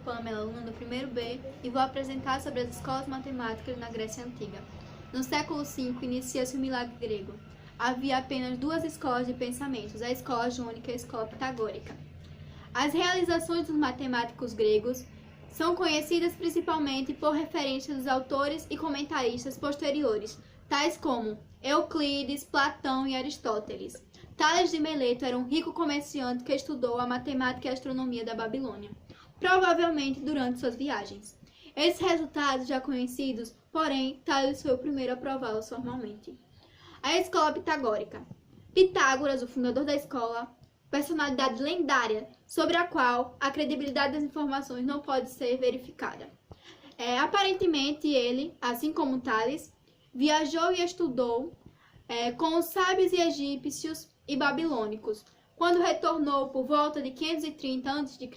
Pamela, aluna do primeiro B, e vou apresentar sobre as escolas matemáticas na Grécia Antiga. No século V, inicia-se o milagre grego. Havia apenas duas escolas de pensamentos, a escola jônica e a escola pitagórica. As realizações dos matemáticos gregos são conhecidas principalmente por referências dos autores e comentaristas posteriores, tais como Euclides, Platão e Aristóteles. Tales de Mileto era um rico comerciante que estudou a matemática e a astronomia da Babilônia, provavelmente durante suas viagens. Esses resultados já conhecidos, porém, Tales foi o primeiro a prová-los formalmente. A escola pitagórica. Pitágoras, o fundador da escola, personalidade lendária, sobre a qual a credibilidade das informações não pode ser verificada. Aparentemente, ele, assim como Tales, viajou e estudou com os sábios egípcios e babilônicos. Quando retornou por volta de 530 a.C.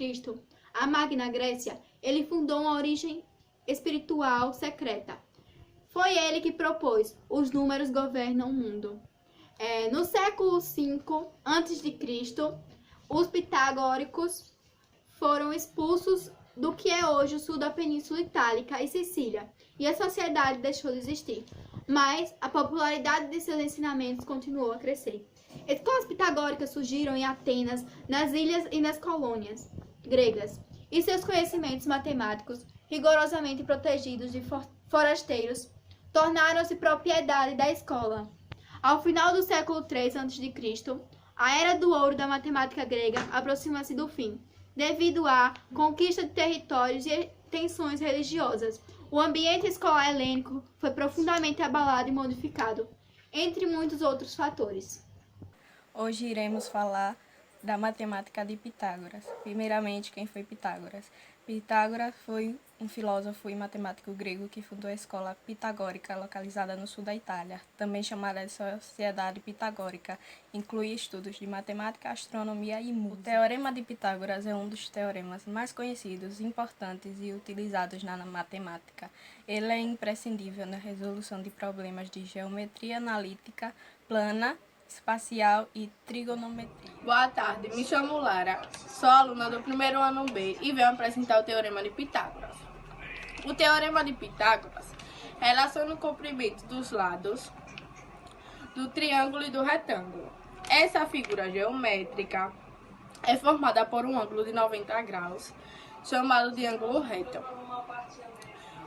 à Magna Grécia, ele fundou uma origem espiritual secreta. Foi ele que propôs os números governam o mundo. No século V a.C., os pitagóricos foram expulsos do que é hoje o sul da Península Itálica e Sicília, e a sociedade deixou de existir. Mas a popularidade de seus ensinamentos continuou a crescer. Escolas pitagóricas surgiram em Atenas, nas ilhas e nas colônias gregas, e seus conhecimentos matemáticos, rigorosamente protegidos de forasteiros, tornaram-se propriedade da escola. Ao final do século III a.C., a era do ouro da matemática grega aproxima-se do fim, devido à conquista de territórios e tensões religiosas. O ambiente escolar helênico foi profundamente abalado e modificado, entre muitos outros fatores. Hoje iremos falar da matemática de Pitágoras. Primeiramente, quem foi Pitágoras? Pitágoras foi um filósofo e matemático grego que fundou a escola pitagórica localizada no sul da Itália, também chamada de Sociedade Pitagórica. Inclui estudos de matemática, astronomia e música. O Teorema de Pitágoras é um dos teoremas mais conhecidos, importantes e utilizados na matemática. Ele é imprescindível na resolução de problemas de geometria analítica, plana, espacial e trigonometria. Boa tarde, me chamo Lara, sou aluna do primeiro ano B e venho apresentar o Teorema de Pitágoras. O Teorema de Pitágoras relaciona o comprimento dos lados do triângulo e do retângulo. Essa figura geométrica é formada por um ângulo de 90 graus, chamado de ângulo reto.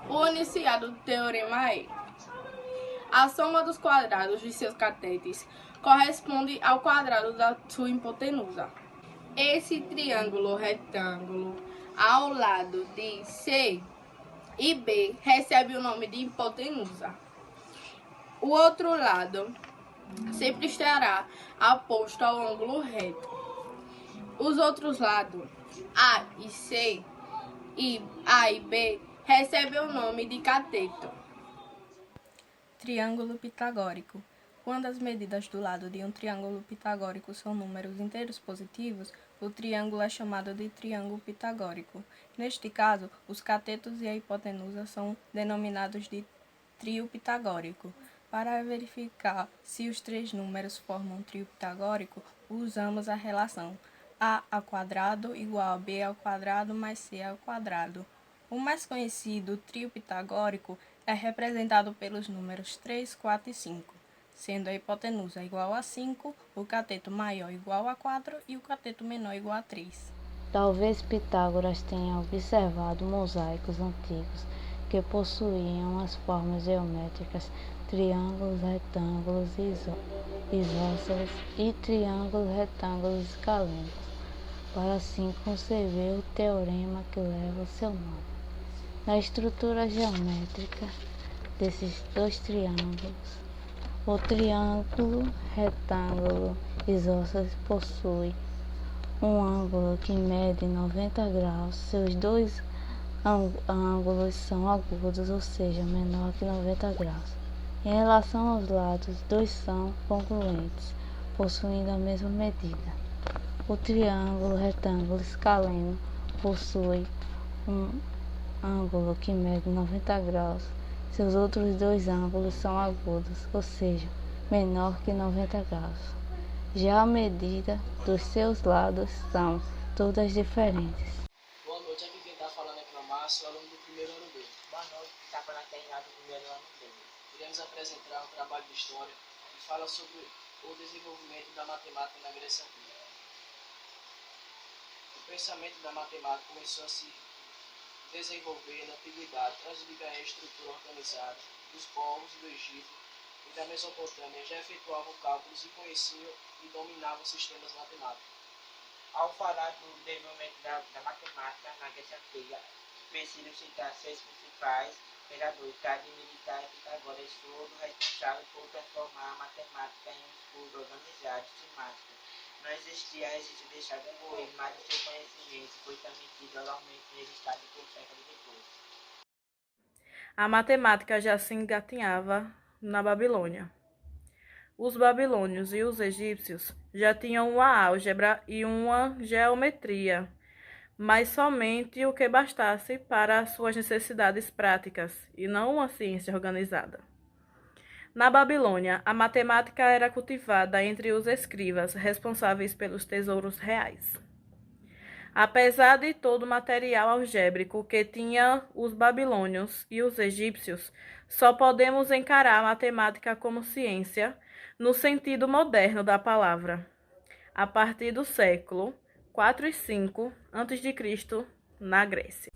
O enunciado do teorema é: a soma dos quadrados de seus catetes corresponde ao quadrado da sua hipotenusa. Esse triângulo retângulo ao lado de C e B recebe o nome de hipotenusa. O outro lado sempre estará oposto ao ângulo reto. Os outros lados, A e C, e A e B, recebem o nome de cateto. Triângulo pitagórico. Quando as medidas do lado de um triângulo pitagórico são números inteiros positivos, o triângulo é chamado de triângulo pitagórico. Neste caso, os catetos e a hipotenusa são denominados de trio pitagórico. Para verificar se os três números formam um trio pitagórico, usamos a relação a ao quadrado igual a b ao quadrado mais c ao quadrado. O mais conhecido trio pitagórico é representado pelos números 3, 4 e 5. Sendo a hipotenusa igual a 5, o cateto maior igual a 4 e o cateto menor igual a 3. Talvez Pitágoras tenha observado mosaicos antigos que possuíam as formas geométricas triângulos, retângulos isósceles e triângulos, retângulos escalênicos, para assim conceber o teorema que leva o seu nome. Na estrutura geométrica desses dois triângulos, o triângulo retângulo isósceles possui um ângulo que mede 90 graus. Seus dois ângulos são agudos, ou seja, menor que 90 graus. Em relação aos lados, dois são congruentes, possuindo a mesma medida. O triângulo retângulo escaleno possui um ângulo que mede 90 graus. Seus outros dois ângulos são agudos, ou seja, menor que 90 graus. Já a medida dos seus lados são todas diferentes. Boa noite, aqui quem está falando aqui é o Márcio, aluno do primeiro ano B. Boa noite, está falando aqui do primeiro ano B. Iremos apresentar um trabalho de história que fala sobre o desenvolvimento da matemática na Grécia Antiga. O pensamento da matemática começou a se desenvolver na Antiguidade, antes de ganhar a estrutura organizada. Os povos do Egito e da Mesopotâmia já efetuavam cálculos e conheciam e dominavam sistemas matemáticos. Ao falar do desenvolvimento da matemática na Grécia Antiga, preciso citar seus principais pensadores, Tales, Militar e Pitágoras, foram responsáveis por transformar a matemática em um estudo organizado e sistemático. Não existia registro deixado por ele, mas o seu conhecimento foi transmitido oralmente e registrado por séculos depois. A matemática já se engatinhava na Babilônia. Os babilônios e os egípcios já tinham uma álgebra e uma geometria, mas somente o que bastasse para as suas necessidades práticas, e não uma ciência organizada. Na Babilônia, a matemática era cultivada entre os escribas, responsáveis pelos tesouros reais. Apesar de todo o material algébrico que tinham os babilônios e os egípcios, só podemos encarar a matemática como ciência no sentido moderno da palavra, a partir do século 4 e 5 a.C., na Grécia.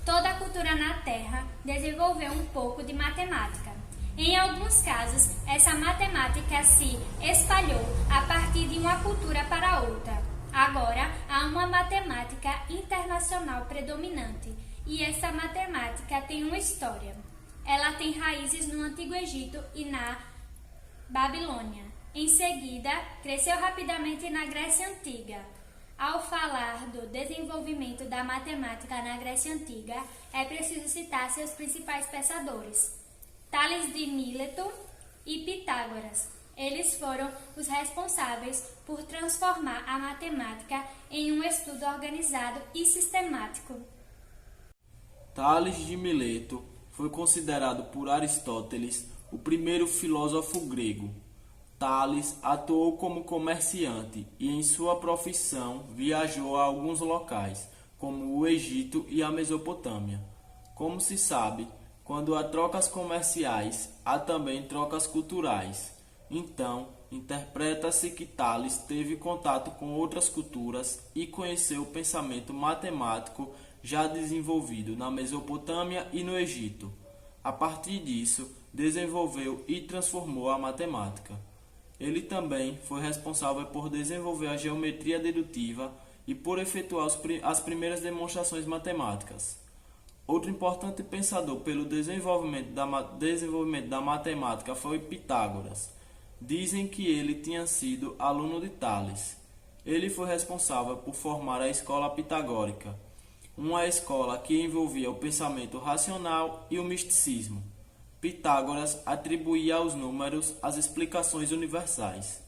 Toda a cultura na Terra desenvolveu um pouco de matemática. Em alguns casos, essa matemática se espalhou a partir de uma cultura para outra. Agora, há uma matemática internacional predominante, e essa matemática tem uma história. Ela tem raízes no Antigo Egito e na Babilônia. Em seguida, cresceu rapidamente na Grécia Antiga. Ao falar do desenvolvimento da matemática na Grécia Antiga, é preciso citar seus principais pensadores, Tales de Mileto e Pitágoras. Eles foram os responsáveis por transformar a matemática em um estudo organizado e sistemático. Tales de Mileto foi considerado por Aristóteles o primeiro filósofo grego. Tales atuou como comerciante e, em sua profissão, viajou a alguns locais, como o Egito e a Mesopotâmia. Como se sabe, quando há trocas comerciais, há também trocas culturais. Então, interpreta-se que Tales teve contato com outras culturas e conheceu o pensamento matemático já desenvolvido na Mesopotâmia e no Egito. A partir disso, desenvolveu e transformou a matemática. Ele também foi responsável por desenvolver a geometria dedutiva e por efetuar as primeiras demonstrações matemáticas. Outro importante pensador pelo desenvolvimento da matemática foi Pitágoras. Dizem que ele tinha sido aluno de Tales. Ele foi responsável por formar a escola pitagórica, uma escola que envolvia o pensamento racional e o misticismo. Pitágoras atribuía aos números as explicações universais.